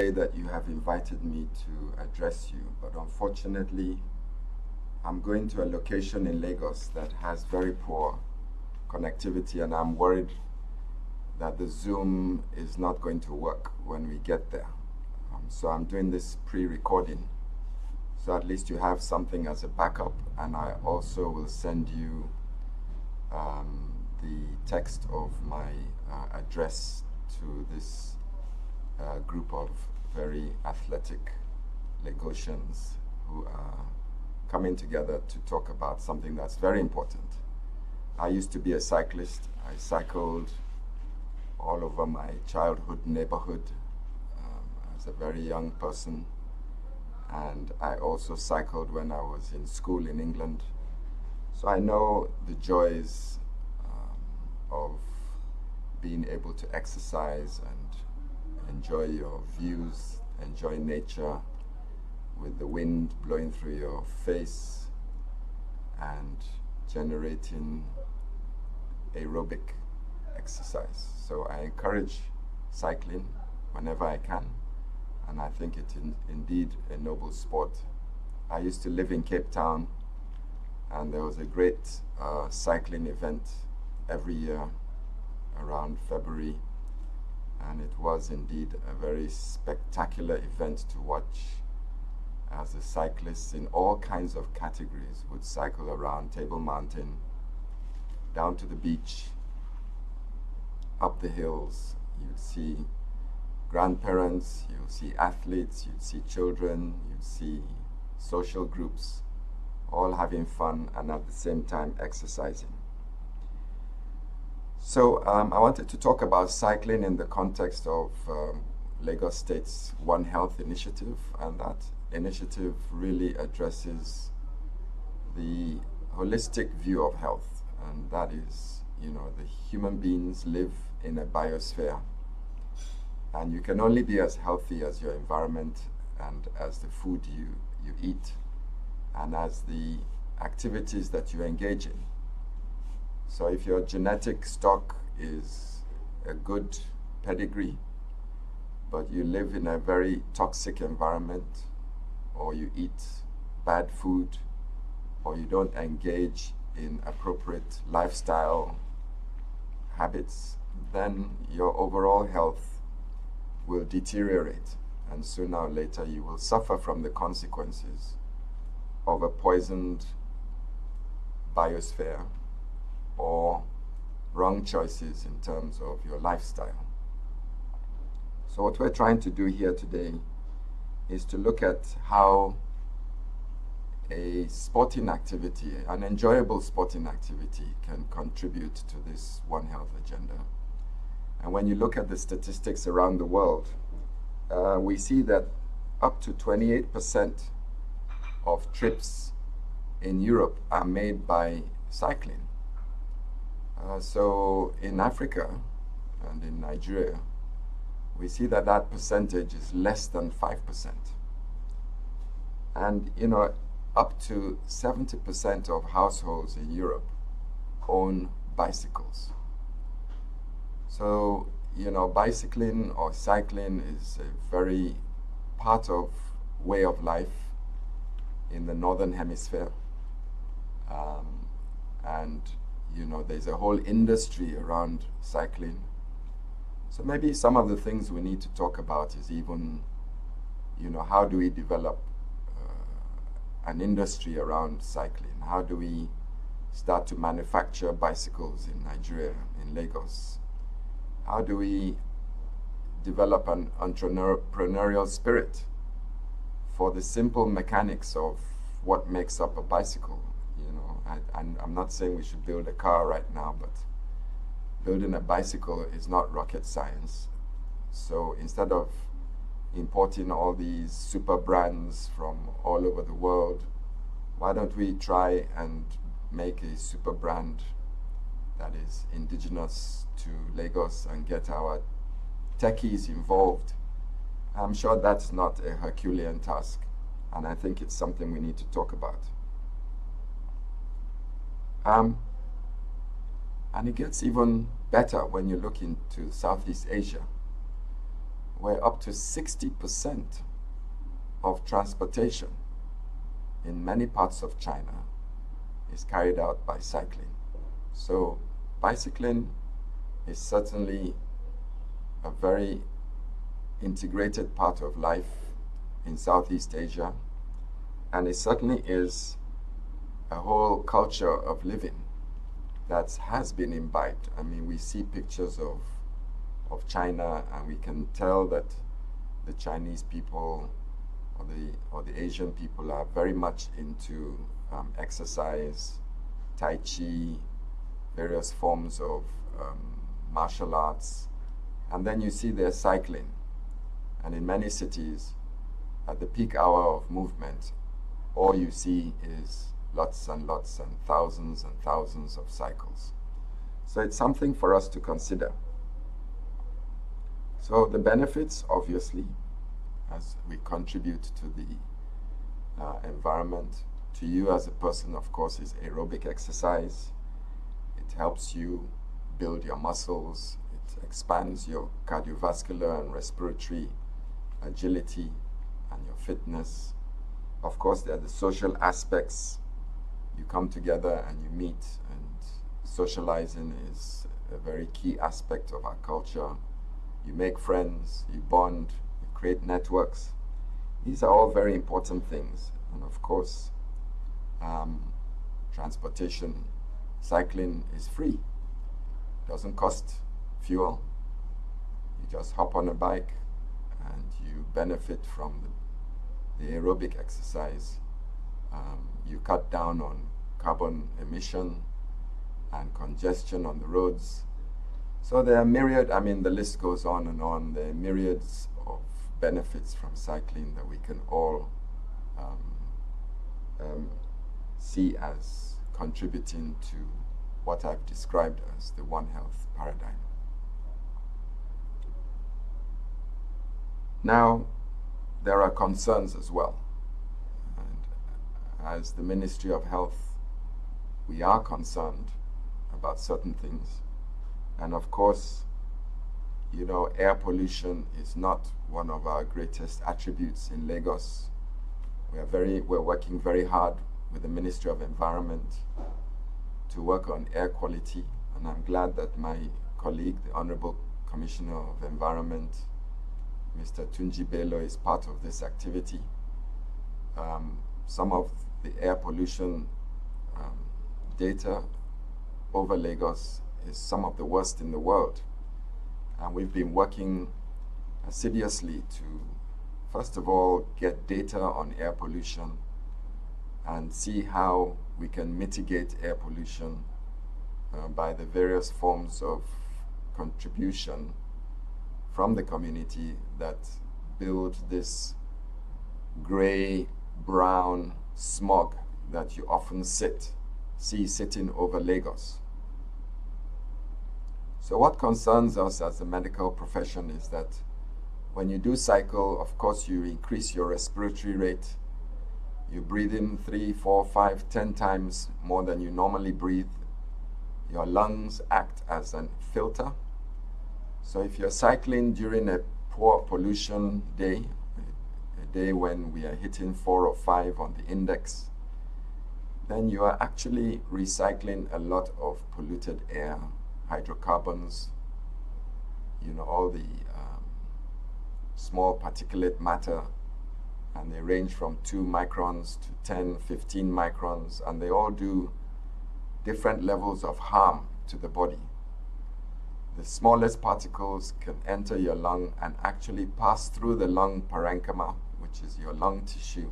That you have invited me to address you, but unfortunately, I'm going to a location in Lagos that has very poor connectivity, and I'm worried that the Zoom is not going to work when we get there. So I'm doing this pre-recording, so at least you have something as a backup, and I also will send you the text of my address to this group of very athletic Lagosians who are coming together to talk about something that's very important. I used to be a cyclist. I cycled all over my childhood neighborhood as a very young person, and I also cycled when I was in school in England. So I know the joys of being able to exercise and enjoy your views, enjoy nature with the wind blowing through your face and generating aerobic exercise. So I encourage cycling whenever I can, and I think it indeed a noble sport. I used to live in Cape Town, and there was a great cycling event every year around February, and it was indeed a very spectacular event to watch as the cyclists in all kinds of categories would cycle around Table Mountain, down to the beach, up the hills. You'd see grandparents, you'd see athletes, you'd see children, you'd see social groups, all having fun and at the same time exercising. So I wanted to talk about cycling in the context of Lagos State's One Health initiative, and that initiative really addresses the holistic view of health, and that is, the human beings live in a biosphere, and you can only be as healthy as your environment and as the food you eat and as the activities that you engage in. So if your genetic stock is a good pedigree, but you live in a very toxic environment, or you eat bad food, or you don't engage in appropriate lifestyle habits, then your overall health will deteriorate, and sooner or later you will suffer from the consequences of a poisoned biosphere or wrong choices in terms of your lifestyle. So what we're trying to do here today is to look at how a sporting activity, an enjoyable sporting activity, can contribute to this One Health agenda. And when you look at the statistics around the world, we see that up to 28% of trips in Europe are made by cycling. So in Africa and in Nigeria, we see that that percentage is less than 5%. And, up to 70% of households in Europe own bicycles. So, bicycling or cycling is a very part of way of life in the Northern Hemisphere. And there's a whole industry around cycling. So maybe some of the things we need to talk about is even, how do we develop an industry around cycling? How do we start to manufacture bicycles in Nigeria, in Lagos? How do we develop an entrepreneurial spirit for the simple mechanics of what makes up a bicycle? I'm not saying we should build a car right now, but building a bicycle is not rocket science. So instead of importing all these super brands from all over the world, why don't we try and make a super brand that is indigenous to Lagos and get our techies involved? I'm sure that's not a Herculean task, and I think it's something we need to talk about. And it gets even better when you look into Southeast Asia, where up to 60% of transportation in many parts of China is carried out by cycling. So bicycling is certainly a very integrated part of life in Southeast Asia, and it certainly is a whole culture of living that has been imbibed. I mean, we see pictures of China, and we can tell that the Chinese people or the Asian people are very much into exercise, Tai Chi, various forms of martial arts, and then you see they're cycling. And in many cities, at the peak hour of movement, all you see is lots and thousands of cycles. So it's something for us to consider. So the benefits, obviously, as we contribute to the environment, to you as a person, of course, is aerobic exercise. It helps you build your muscles. It expands your cardiovascular and respiratory agility and your fitness. Of course, there are the social aspects. You come together and you meet, and socializing is a very key aspect of our culture. You make friends, you bond, you create networks. These are all very important things. And of course, transportation, cycling is free. It doesn't cost fuel. You just hop on a bike and you benefit from the aerobic exercise. You cut down on carbon emission and congestion on the roads. So there are myriad, the list goes on and on. There are myriads of benefits from cycling that we can all see as contributing to what I've described as the One Health paradigm. Now, there are concerns as well. And as the Ministry of Health, we are concerned about certain things. And of course, air pollution is not one of our greatest attributes in Lagos. We're working very hard with the Ministry of Environment to work on air quality. And I'm glad that my colleague, the Honorable Commissioner of Environment, Mr. Tunji Bello, is part of this activity. Some of the air pollution data over Lagos is some of the worst in the world. And we've been working assiduously to, first of all, get data on air pollution and see how we can mitigate air pollution by the various forms of contribution from the community that build this gray-brown smog that you often see sitting over Lagos. So what concerns us as a medical profession is that when you do cycle, of course, you increase your respiratory rate. You breathe in 3, 4, 5, 10 times more than you normally breathe. Your lungs act as a filter. So if you're cycling during a poor pollution day, a day when we are hitting 4 or 5 on the index, then you are actually recycling a lot of polluted air, hydrocarbons, all the small particulate matter, and they range from 2 microns to 10, 15 microns, and they all do different levels of harm to the body. The smallest particles can enter your lung and actually pass through the lung parenchyma, which is your lung tissue,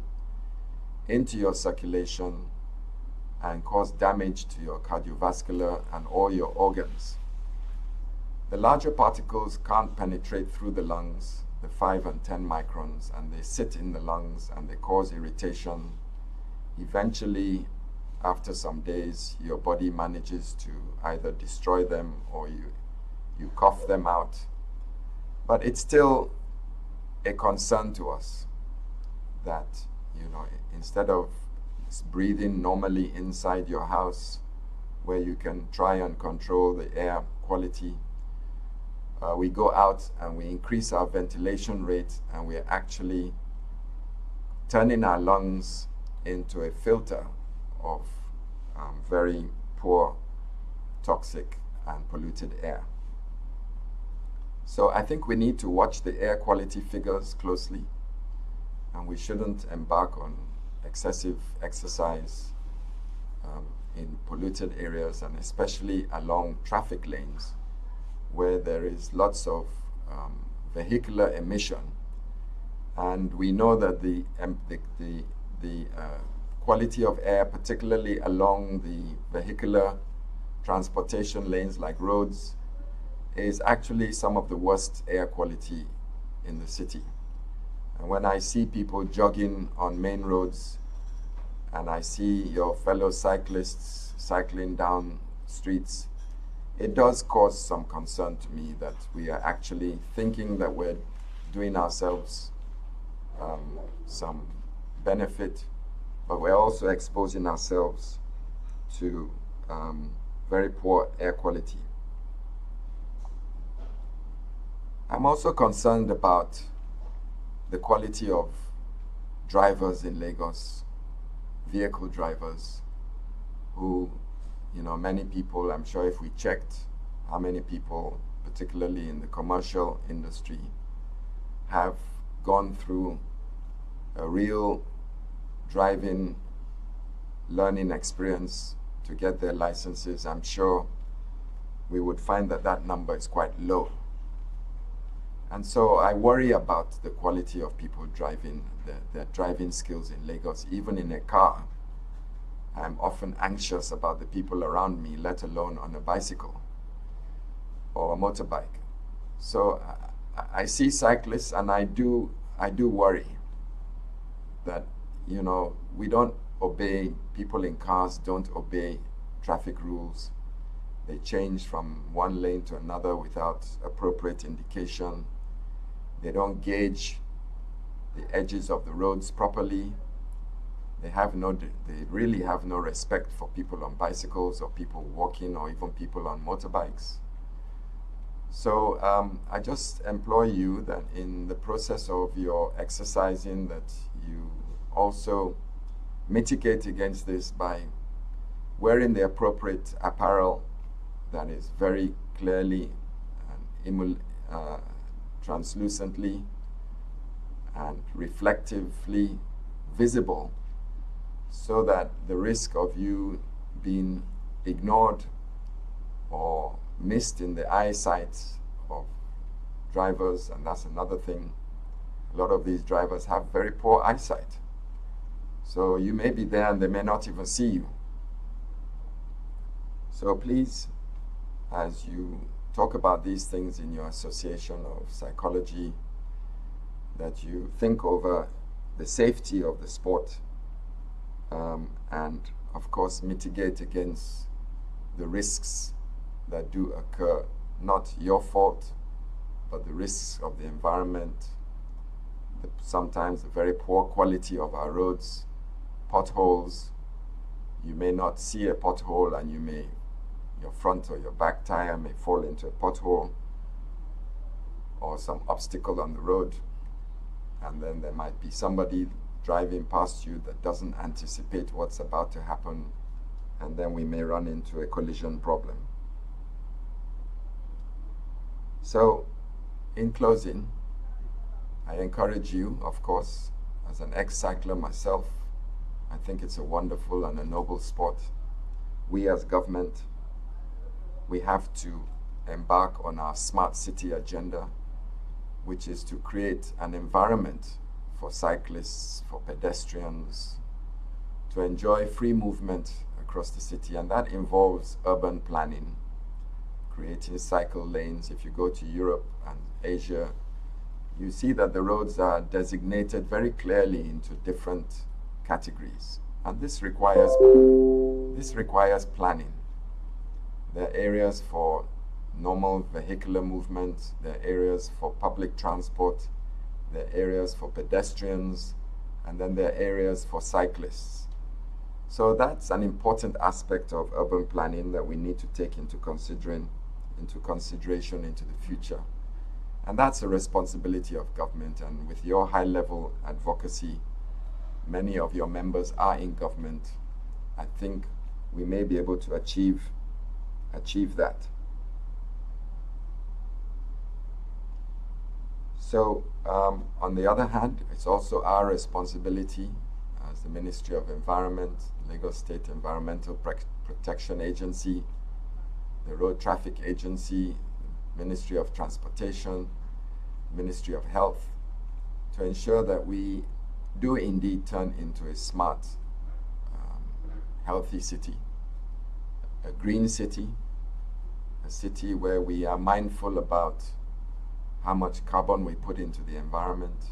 into your circulation and cause damage to your cardiovascular and all your organs. The larger particles can't penetrate through the lungs, the 5 and 10 microns, and they sit in the lungs and they cause irritation. Eventually, after some days, your body manages to either destroy them or you cough them out. But it's still a concern to us that, instead of breathing normally inside your house, where you can try and control the air quality, we go out and we increase our ventilation rate, and we're actually turning our lungs into a filter of very poor, toxic, and polluted air. So I think we need to watch the air quality figures closely, and we shouldn't embark on excessive exercise in polluted areas, and especially along traffic lanes where there is lots of vehicular emission. And we know that the quality of air, particularly along the vehicular transportation lanes like roads, is actually some of the worst air quality in the city. And when I see people jogging on main roads, and I see your fellow cyclists cycling down streets, it does cause some concern to me that we are actually thinking that we're doing ourselves some benefit, but we're also exposing ourselves to very poor air quality. I'm also concerned about the quality of drivers in Lagos, vehicle drivers, who, many people, I'm sure if we checked how many people, particularly in the commercial industry, have gone through a real driving learning experience to get their licenses, I'm sure we would find that that number is quite low. And so I worry about the quality of people driving, their driving skills in Lagos. Even in a car, I'm often anxious about the people around me, let alone on a bicycle or a motorbike. So I see cyclists, and I do worry that, we don't obey, people in cars don't obey traffic rules. They change from one lane to another without appropriate indication. They don't gauge the edges of the roads properly. They really have no respect for people on bicycles or people walking or even people on motorbikes. So I just implore you that in the process of your exercising, that you also mitigate against this by wearing the appropriate apparel that is very clearly and translucently and reflectively visible, so that the risk of you being ignored or missed in the eyesight of drivers, and that's another thing, a lot of these drivers have very poor eyesight. So you may be there and they may not even see you. So please, as you talk about these things in your association of psychology, that you think over the safety of the sport, and of course mitigate against the risks that do occur, not your fault, but the risks of the environment, sometimes the very poor quality of our roads, potholes. You may not see a pothole, and your front or your back tire may fall into a pothole or some obstacle on the road, and then there might be somebody driving past you that doesn't anticipate what's about to happen, and then we may run into a collision problem. So, in closing, I encourage you, of course, as an ex-cycler myself, I think it's a wonderful and a noble sport. We as government, we have to embark on our smart city agenda, which is to create an environment for cyclists, for pedestrians, to enjoy free movement across the city. And that involves urban planning, creating cycle lanes. If you go to Europe and Asia, you see that the roads are designated very clearly into different categories. And this requires planning. There are areas for normal vehicular movement, there are areas for public transport, there are areas for pedestrians, and then there are areas for cyclists. So that's an important aspect of urban planning that we need to take into into consideration into the future. And that's a responsibility of government. And with your high-level advocacy, many of your members are in government. I think we may be able to achieve that. So, on the other hand, it's also our responsibility as the Ministry of Environment, Lagos State Environmental Protection Agency, the Road Traffic Agency, Ministry of Transportation, Ministry of Health, to ensure that we do indeed turn into a smart, healthy city, a green city, a city where we are mindful about how much carbon we put into the environment,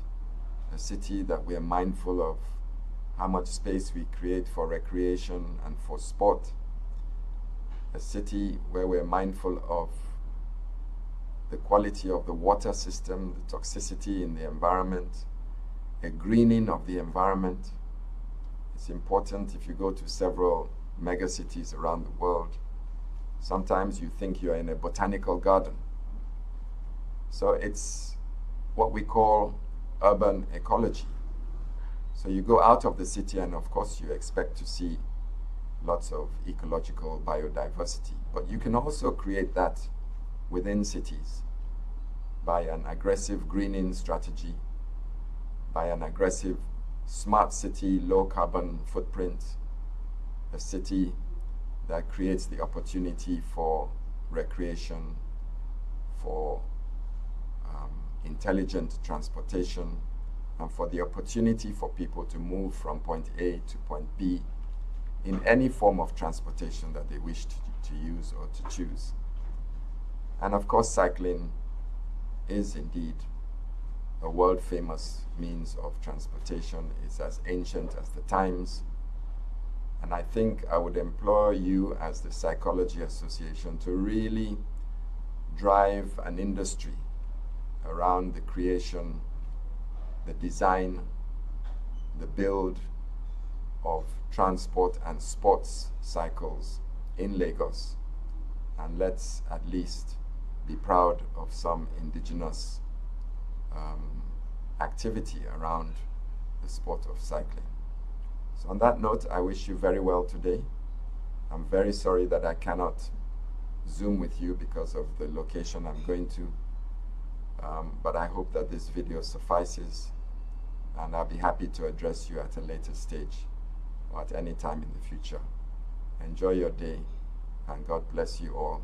a city that we are mindful of how much space we create for recreation and for sport, a city where we're mindful of the quality of the water system, the toxicity in the environment, a greening of the environment. It's important. If you go to several megacities around the world, sometimes you think you're in a botanical garden. So it's what we call urban ecology. So you go out of the city and of course you expect to see lots of ecological biodiversity. But you can also create that within cities by an aggressive greening strategy, by an aggressive smart city, low carbon footprint, a city that creates the opportunity for recreation, for intelligent transportation, and for the opportunity for people to move from point A to point B in any form of transportation that they wish to use or to choose. And of course, cycling is indeed a world-famous means of transportation. It's as ancient as the times. And I think I would implore you as the Psychology Association to really drive an industry around the creation, the design, the build of transport and sports cycles in Lagos. And let's at least be proud of some indigenous activity around the sport of cycling. So on that note, I wish you very well today. I'm very sorry that I cannot Zoom with you because of the location I'm going to. But I hope that this video suffices, and I'll be happy to address you at a later stage or at any time in the future. Enjoy your day, and God bless you all,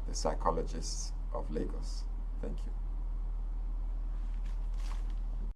the psychologists of Lagos. Thank you.